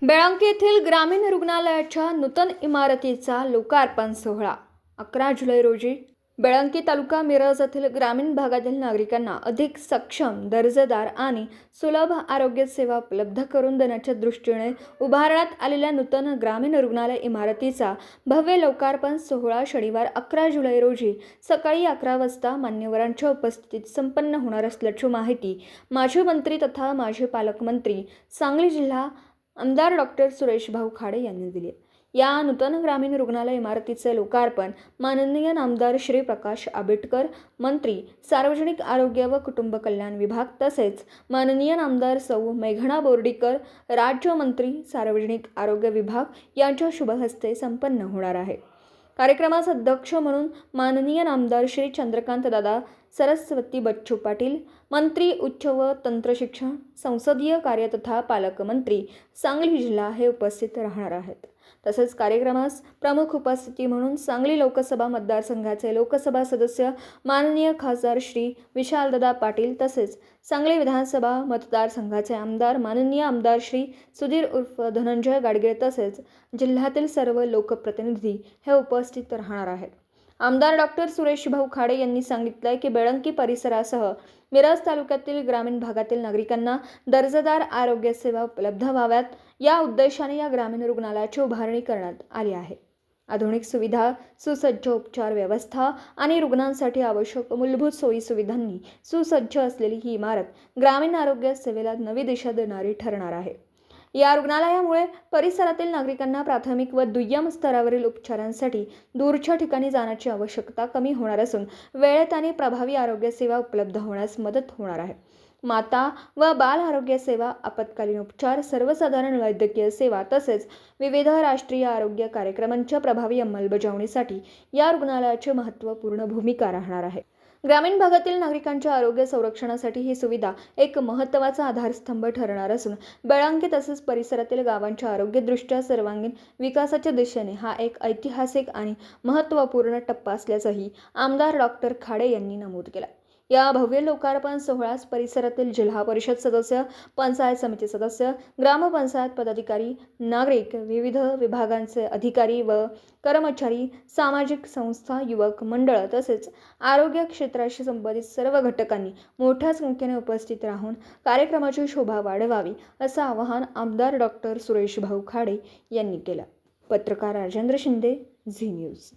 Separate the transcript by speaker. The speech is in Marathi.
Speaker 1: बेळंकी येथील ग्रामीण रुग्णालयाच्या नूतन इमारतीचा लोकार्पण सोहळा 11 जुलै रोजी बेळंकी तालुका मिरज येथील ग्रामीण भागातील नागरिकांना अधिक सक्षम, दर्जेदार आणि सुलभ आरोग्य सेवा उपलब्ध करून देण्याच्या दृष्टीने उभारण्यात आलेल्या नूतन ग्रामीण रुग्णालय इमारतीचा भव्य लोकार्पण सोहळा शनिवार 11 जुलै रोजी सकाळी 11 वाजता मान्यवरांच्या उपस्थितीत संपन्न होणार असल्याची माहिती माजी मंत्री तथा माजी पालकमंत्री सांगली जिल्हा आमदार डॉक्टर सुरेश भाऊ खाडे यांनी दिली। या नूतन ग्रामीण रुग्णालय इमारतीचे लोकार्पण माननीय नामदार श्री प्रकाश आंबेडकर, मंत्री सार्वजनिक आरोग्य व कुटुंब कल्याण विभाग तसेच माननीय नामदार सौ मेघना बोर्डीकर, राज्यमंत्री सार्वजनिक आरोग्य विभाग यांच्या शुभ हस्ते संपन्न होणार आहे। कार्यक्रमास अध्यक्ष म्हणून माननीय नामदार श्री चंद्रकांत दादा सरस्वती बच्चू पाटील, मंत्री उच्च व तंत्र शिक्षण, संसदीय कार्य तथा पालकमंत्री सांगली जिल्हा हे उपस्थित राहणार आहेत। तसेच कार्यक्रमास प्रमुख उपस्थिती म्हणून सांगली लोकसभा मतदारसंघाचे लोकसभा सदस्य माननीय खासदार श्री विशालदादा पाटील तसेच सांगली विधानसभा मतदारसंघाचे आमदार माननीय आमदार श्री सुधीर उर्फ धनंजय गाडगे तसेच जिल्ह्यातील सर्व लोकप्रतिनिधी हे उपस्थित राहणार आहेत। आमदार डॉक्टर सुरेश भाऊ खाडे यांनी सांगितले की बेळंकी परिसरासह मिरज तालुक्यातील ग्रामीण भागातील नागरिकांना दर्जेदार आरोग्य सेवा उपलब्ध व्हाव्यात या उद्देशाने या ग्रामीण रुग्णालयाची उभारणी करण्यात आली आहे। आधुनिक सुविधा, सुसज्ज उपचार व्यवस्था आणि रुग्णांसाठी आवश्यक मूलभूत सोयी सुविधांनी सुसज्ज असलेली ही इमारत ग्रामीण आरोग्य सेवेला नवी दिशा देणारी ठरणार आहे। या रुग्णालयामुळे परिसरातील नागरिकांना प्राथमिक व दुय्यम स्तरावरील उपचारांसाठी दूरच्या ठिकाणी जाण्याची आवश्यकता कमी होणार असून वेळेत आणि प्रभावी आरोग्य सेवा उपलब्ध होण्यास मदत होणार आहे। माता व बाल आरोग्य सेवा, आपत्कालीन उपचार, सर्वसाधारण वैद्यकीय सेवा तसेच विविध राष्ट्रीय आरोग्य कार्यक्रमांच्या प्रभावी अंमलबजावणीसाठी या रुग्णालयाची महत्त्वपूर्ण भूमिका राहणार आहे। ग्रामीण भागातील नागरिकांच्या आरोग्य संरक्षणासाठी ही सुविधा एक महत्त्वाचा आधारस्तंभ ठरणार असून बेळंकी तसेच परिसरातील गावांच्या आरोग्यदृष्ट्या सर्वांगीण विकासाच्या दिशेने हा एक ऐतिहासिक आणि महत्त्वपूर्ण टप्पा असल्याचंही आमदार डॉक्टर खाडे यांनी नमूद केलं। या भव्य लोकार्पण सोहळ्यास परिसरातील जिल्हा परिषद सदस्य, पंचायत समिती सदस्य, ग्रामपंचायत पदाधिकारी, नागरिक, विविध विभागांचे अधिकारी व कर्मचारी, सामाजिक संस्था, युवक मंडळ तसेच आरोग्य क्षेत्राशी संबंधित सर्व घटकांनी मोठ्या संख्येने उपस्थित राहून कार्यक्रमाची शोभा वाढवावी असं आवाहन आमदार डॉक्टर सुरेश भाऊ खाडे यांनी केलं। पत्रकार राजेंद्र शिंदे, झी न्यूज।